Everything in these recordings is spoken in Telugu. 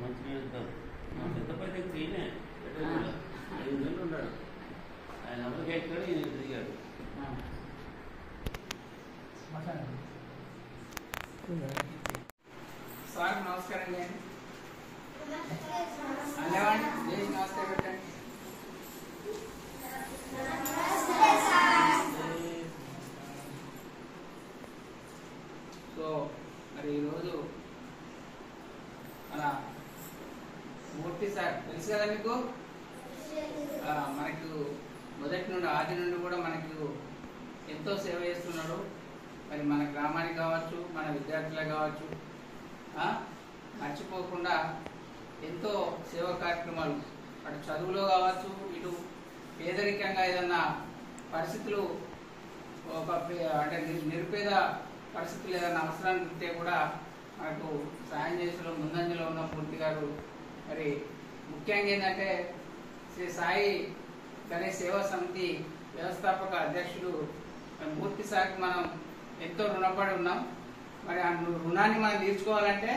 మంచిగా ఇద్దాం మా పెద్దపల్లి ఈయనే 5 నెలలు ఉన్నాడు. ఆయన అమెరికా ఎక్కాడు, ఈయన దిగాడు. సార్ నమస్కారం అండి. అలేవండి జై నమస్తే పెట్టండి. సో మరి ఈరోజు మన మూర్తి సార్ తెలుసు కదా మీకు. మనకు మొదటి నుండి ఆది నుండి కూడా మనకు ఎంతో సేవ చేస్తున్నాడు. మరి మన గ్రామానికి కావచ్చు, మన విద్యార్థులకు కావచ్చు, మర్చిపోకుండా ఎంతో సేవా కార్యక్రమాలు అటు చదువులో కావచ్చు, ఇటు పేదరికంగా ఏదన్నా పరిస్థితులు అంటే నిరుపేద పరిస్థితులు ఏదైనా అవసరాన్ని ఉంటే కూడా మనకు సాయం చేసేలో ముందంజలో ఉన్న మూర్తి గారు. మరి ముఖ్యంగా ఏంటంటే శ్రీ సాయి గణేష్ సేవా సమితి వ్యవస్థాపక అధ్యక్షుడు మూర్తి సార్కి మనం ఎంతో రుణపడి ఉన్నాం. మరి ఆ రుణాన్ని మనం తీర్చుకోవాలంటే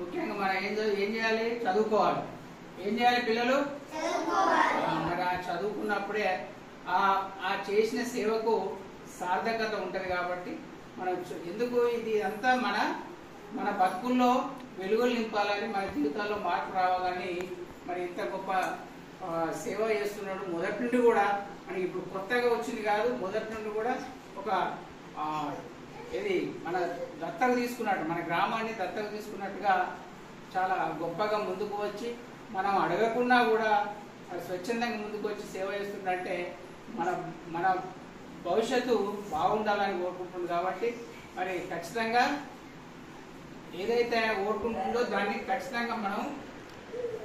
ముఖ్యంగా మనం ఏం చేయాలి? చదువుకోవాలి. ఏం చేయాలి పిల్లలు? మరి ఆ చదువుకున్నప్పుడే ఆ చేసిన సేవకు సార్థకత ఉంటుంది. కాబట్టి మనం ఎందుకు ఇది అంతా మన బతుకుల్లో వెలుగులు నింపాలని, మన జీవితాల్లో మార్పు రావాలని మరి ఇంత గొప్ప సేవ చేస్తున్నాడు. మొదటి నుండి కూడా మనకి ఇప్పుడు కొత్తగా వచ్చింది కాదు, మొదటి నుండి కూడా ఒక ఇది మన దత్తత తీసుకున్నట్టు, మన గ్రామాన్ని దత్తత తీసుకున్నట్టుగా చాలా గొప్పగా ముందుకు వచ్చి మనం అడగకుండా కూడా స్వచ్ఛందంగా ముందుకు వచ్చి సేవ చేస్తుందంటే మన భవిష్యత్తు బాగుండాలని కోరుకుంటుంది. కాబట్టి మరి ఖచ్చితంగా ఏదైతే ఆయన కోరుకుంటుందో దాన్ని ఖచ్చితంగా మనం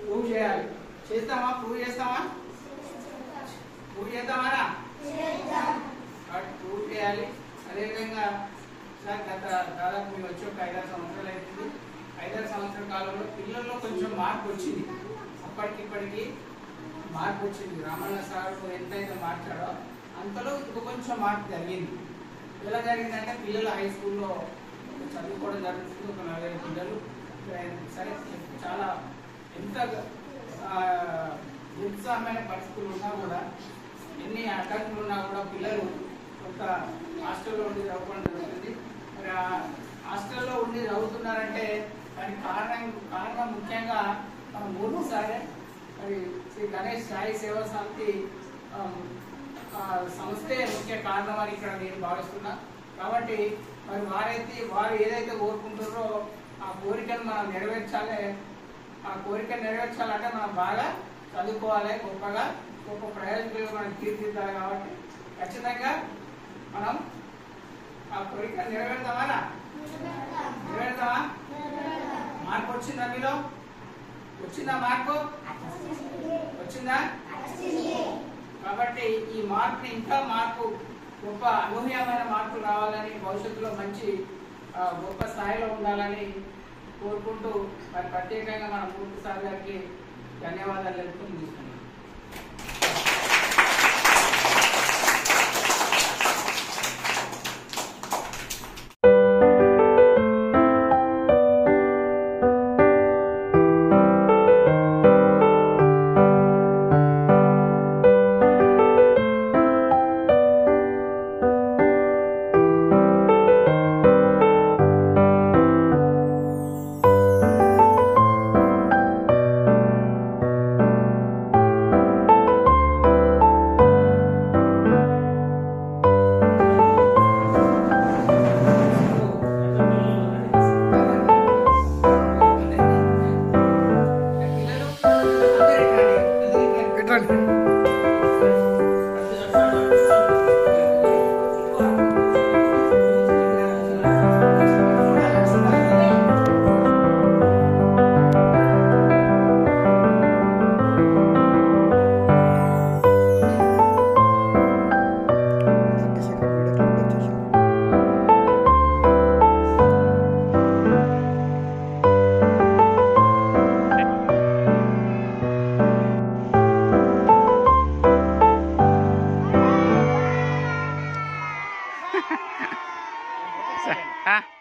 ప్రూవ్ చేయాలి. చేస్తామా? ప్రూవ్ చేస్తామా? ప్రూవ్ చేద్దామా? ప్రూవ్ చేయాలి. అదేవిధంగా సార్ దాదాపు మీరు వచ్చి ఒక 5-6 సంవత్సరాలు అవుతుంది. 5-6 సంవత్సరాల కాలంలో పిల్లల్లో కొంచెం మార్పు వచ్చింది. అప్పటికిప్పటికీ మార్పు వచ్చింది. రామన్న సార్ ఎంతైతే మార్చాడో అంతలో ఇంకో కొంచెం మార్పు జరిగింది. ఎలా జరిగిందంటే పిల్లలు హై స్కూల్లో చదువుకోవడం జరుగుతుంది. ఒక 40 పిల్లలు సరే చాలా ఎంత ఉత్సాహమైన పరిస్థితులు ఉన్నా కూడా, ఎన్ని అడ్డంకులు ఉన్నా కూడా పిల్లలు కొంత హాస్టల్లో ఉండి చదువుకోవడం జరుగుతుంది. మరి ఆ హాస్టల్లో ఉండి చదువుతున్నారంటే దానికి కారణం ముఖ్యంగా మన మూర్తి సారే. మరి శ్రీ గణేష్ సాయి సేవా సమితి సంస్థే ముఖ్య కారణం అని ఇక్కడ నేను భావిస్తున్నా. కాబట్టి మరి వారు ఏదైతే కోరుకుంటారో ఆ కోరికను మనం నెరవేర్చాలి. ఆ కోరికను నెరవేర్చాలంటే మనం బాగా చదువుకోవాలి, గొప్ప ప్రయోజకులు మనం తీర్చిదిద్దాలి. కాబట్టి ఖచ్చితంగా మనం ఆ కోరికను నెరవేర్తామా? మార్పు వచ్చిందా? మీలో వచ్చిందా మార్పు? వచ్చిందా? కాబట్టి ఈ మార్పుని ఇంకా గొప్ప అనూహ్యమైన మార్పులు రావాలని, భవిష్యత్తులో మంచి గొప్ప స్థాయిలో ఉండాలని కోరుకుంటూ మరి ప్రత్యేకంగా మన మూర్తి సార్ గారికి ధన్యవాదాలు తెలుపుకుంటున్నాను. Ah.